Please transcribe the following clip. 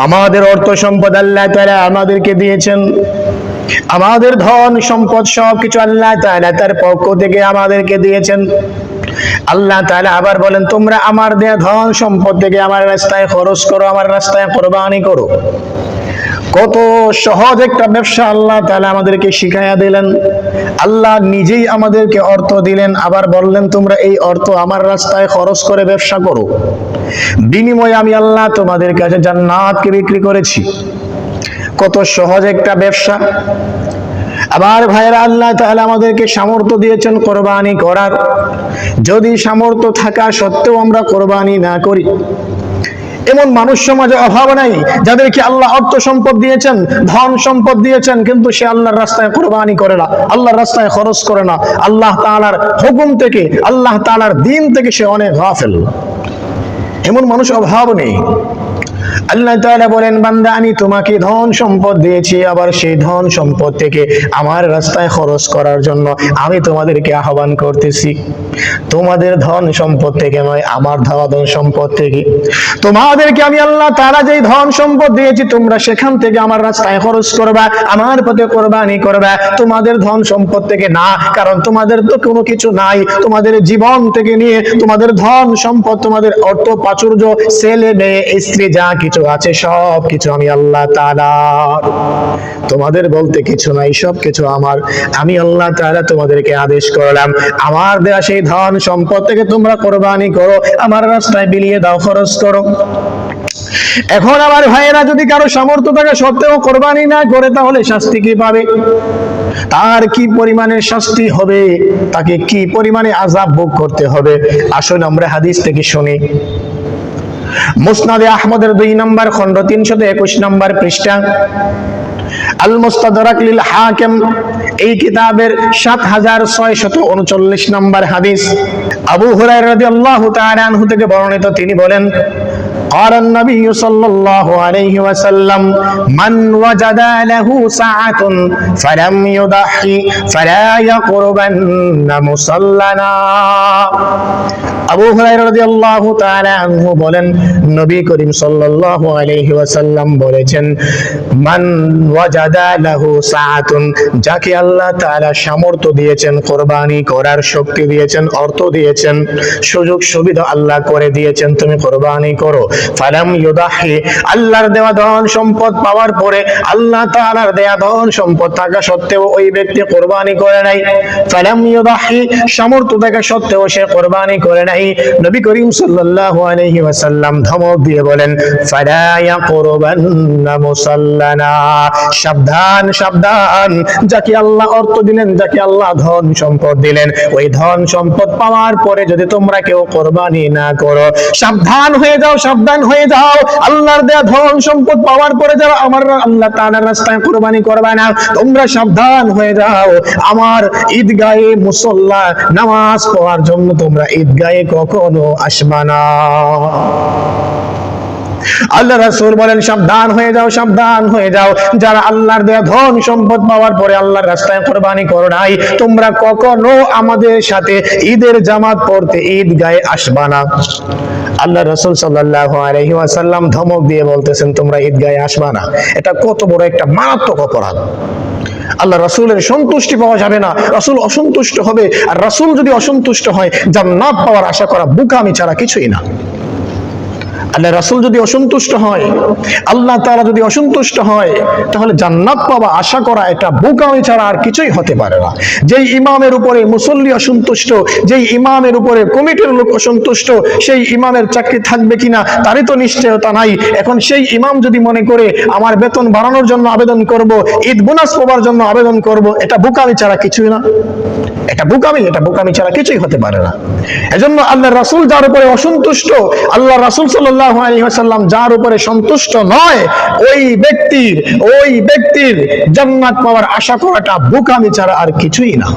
আমাদের অর্থ সম্পদ আল্লাহ তাআলা আমাদেরকে দিয়েছেন, আমাদের ধন সম্পদ সবকিছু আল্লাহ তাআলা তার পক্ষ থেকে আমাদেরকে দিয়েছেন। আল্লাহ তাআলা আবার বলেন, তোমরা আমার দেয়া ধন সম্পদ থেকে আমার রাস্তায় খরচ করো, আমার রাস্তায় কোরবানি করো। কত সহজ একটা ব্যবসা আল্লাহ তাআলা আমাদেরকে শিখাইয়া দিলেন। আল্লাহ নিজেই আমাদেরকে অর্থ দিলেন, আবার বললেন তোমরা এই অর্থ আমার রাস্তায় খরচ করে ব্যবসা করো, বিনিময়ে আমি আল্লাহ তোমাদের কাছে জান্নাতকে বিক্রি করেছি। কত সহজ একটা ব্যবসা। আবার ভাইরা, আল্লাহ তাআলা আমাদেরকে সামর্থ্য দিয়েছেন কোরবানি করার। যদি সামর্থ্য থাকা সত্ত্বেও আমরা কোরবানি না করি, এমন মানুষ সমাজে অভাব নাই যাদেরকে আল্লাহ অর্থ সম্পদ দিয়েছেন, ধন সম্পদ দিয়েছেন, কিন্তু সে আল্লাহর রাস্তায় কোরবানি করে না, আল্লাহর রাস্তায় খরচ করে না। আল্লাহ তাআলার হুকুম থেকে, আল্লাহ তাআলার দ্বীন থেকে সে অনেক গাফেল। এমন মানুষ অভাব নেই। আল্লাহ তাআলা বলেন, বান্দা আমি তোমাকে ধন সম্পদ দিয়েছি, আবার সেই ধন সম্পদ থেকে আমার রাস্তায় খরচ করার জন্য আমি তোমাদেরকে আহ্বান করতেছি। তোমাদের ধন সম্পদ থেকে নয়, আমার ধন সম্পদ থেকে তোমাদেরকে আমি আল্লাহ তাআলা যেই ধন সম্পদ দিয়েছি, তোমরা সেখান থেকে আমার রাস্তায় খরচ করবা, আমার পথে কোরবানি করবা। তোমাদের ধন সম্পদ থেকে না, কারণ তোমাদের তো কোনো কিছু নাই। তোমাদের জীবন থেকে নিয়ে তোমাদের ধন সম্পদ, তোমাদের অর্থ প্রাচুর্য, ছেলে মেয়ে স্ত্রী যা কিছু আছে সব কিছু আমি আল্লাহ তাআলা। তোমাদের বলতে কিছু নাই, সব কিছু আমার। আমি আল্লাহ তাআলা তোমাদেরকে আদেশ করলাম, আমার দেয়া সেই ধন সম্পদ থেকে তোমরা কোরবানি করো, আমার রাস্তায় বিলিয়ে দাও, খরচ করো। এখন আমার ভাইয়েরা, যদি কারো সামর্থ্য থাকে সত্ত্বেও কোরবানি না করে, তাহলে শাস্তি কি পাবে? তার কি পরিমাণের শাস্তি হবে? তাকে কি পরিমাণে আযাব ভোগ করতে হবে? আসুন আমরা হাদিস থেকে শুনি। মুসনাদে আহমদের 2 নম্বর খণ্ড 321 নম্বর পৃষ্ঠা, আল মুস্তাদরাক লিল হাকিম, এই কিতাবের 7639 নম্বর হাদিস, আবু হুরায়রা রাদিয়াল্লাহু তাআলা আনহু থেকে বর্ণিত, তিনি বলেন, قال النبي صلى الله عليه وسلم من وجد له ساعة فلم يضحي فلا يقربن مصلنا। আবু হুরায়রা রাদিয়াল্লাহু তাআলা আনহু বলেন, নবী করিম সাল্লাল্লাহু আলাইহি ওয়াসাল্লাম বলেছেন, মান ওয়াজাদা লাহু সাআতুন, যাকে আল্লাহ তাআলা সামর্থ্য দিয়েছেন, কোরবানি করার শক্তি দিয়েছেন, অর্থ দিয়েছেন, সুযোগ সুবিধা আল্লাহ করে দিয়েছেন, তুমি কোরবানি করো। ফালাম ইউদাহি, আল্লাহর দেওয়া ধন সম্পদ পাওয়ার পরে, আল্লাহ তাআলার দেওয়া ধন সম্পদ থাকা সত্ত্বেও ওই ব্যক্তি কোরবানি করে নাই। ফালাম ইউদাহি, সামর্থ্য থাকা সত্ত্বেও সে কোরবানি করে নাই। নবী করিম সাল্লাল্লাহু আলাইহি ওয়াসাল্লাম ধমক দিয়ে বলেন, ফালা ইয়াকুরবান্না মুসাল্লানা, সাবধান সাবধান, যাকে আল্লাহ অর্থ দিলেন, যাকে আল্লাহ ধন সম্পদ দিলেন, ওই ধন সম্পদ পাওয়ার পরে যদি তোমরা কেউ কোরবানি না করো, সাবধান হয়ে যাও, সাবধান হয়ে যাও। আল্লাহর দেয়া ধন সম্পদ পাওয়ার পরে যারা আমার আল্লাহ তাআলার রাস্তায় কোরবানি করবে না, তোমরা সাবধান হয়ে যাও। আমার ঈদগাহে মুসল্লা নামাজ পড়ার জন্য তোমরা ঈদগাহে কখনো আসবে না। আল্লাহ রাসূল বলেন, সাবধান হয়ে যাও, সাবধান হয়ে যাও। যারা আল্লাহর দেয়া ধন সম্পদ পাওয়ার পরে আল্লাহর রাস্তায় কোরবানি করো নাই, তোমরা কখনো আমাদের সাথে ঈদের জামাত পড়তে ঈদগাহে আসবে না। আল্লাহ রাসূল সাল্লাল্লাহু আলাইহি ওয়াসাল্লাম ধমক দিয়ে বলতেছেন, তোমরা ঈদগাহে আসবে না। এটা কত বড় একটা মারাত্মক অপরাধ। আল্লাহ রাসূলের সন্তুষ্টি পাওয়া যাবে না, রাসূল অসন্তুষ্ট হবে। আর রাসূল যদি অসন্তুষ্ট হয়, জান্নাত পাওয়ার আশা করা বোকামি ছাড়া কিছুই না। আল্লাহ রাসূল যদি অসন্তুষ্ট হয়, আল্লাহ তাআলা যদি অসন্তুষ্ট হয়, তাহলে জান্নাত পাওয়া আশা করা এটা বোকামি ছাড়া আর কিছুই হতে পারে না। যেই ইমামের উপরে মুসল্লি অসন্তুষ্ট, যেই ইমামের উপরে কমিটির লোক অসন্তুষ্ট, সেই ইমামের চাকরি থাকবে কিনা তারই তো নিশ্চয়তা নাই। এখন সেই ইমাম যদি মনে করে আমার বেতন বাড়ানোর জন্য আবেদন করব, ঈদ বোনাস পাওয়ার জন্য আবেদন করব, এটা বোকামি ছাড়া কিছুই না। এটা বোকামি ছাড়া কিছুই হতে পারে না। এজন্য আল্লাহ রাসূল যার উপরে অসন্তুষ্ট, আল্লাহ রাসূল সাল্লাল্লাহু আলাইহি ওয়াসাল্লাম যার উপরে সন্তুষ্ট নয়, ওই ব্যক্তির জান্নাত পাওয়ার আশা করাটা বোকামি ছাড়া আর কিছুই না।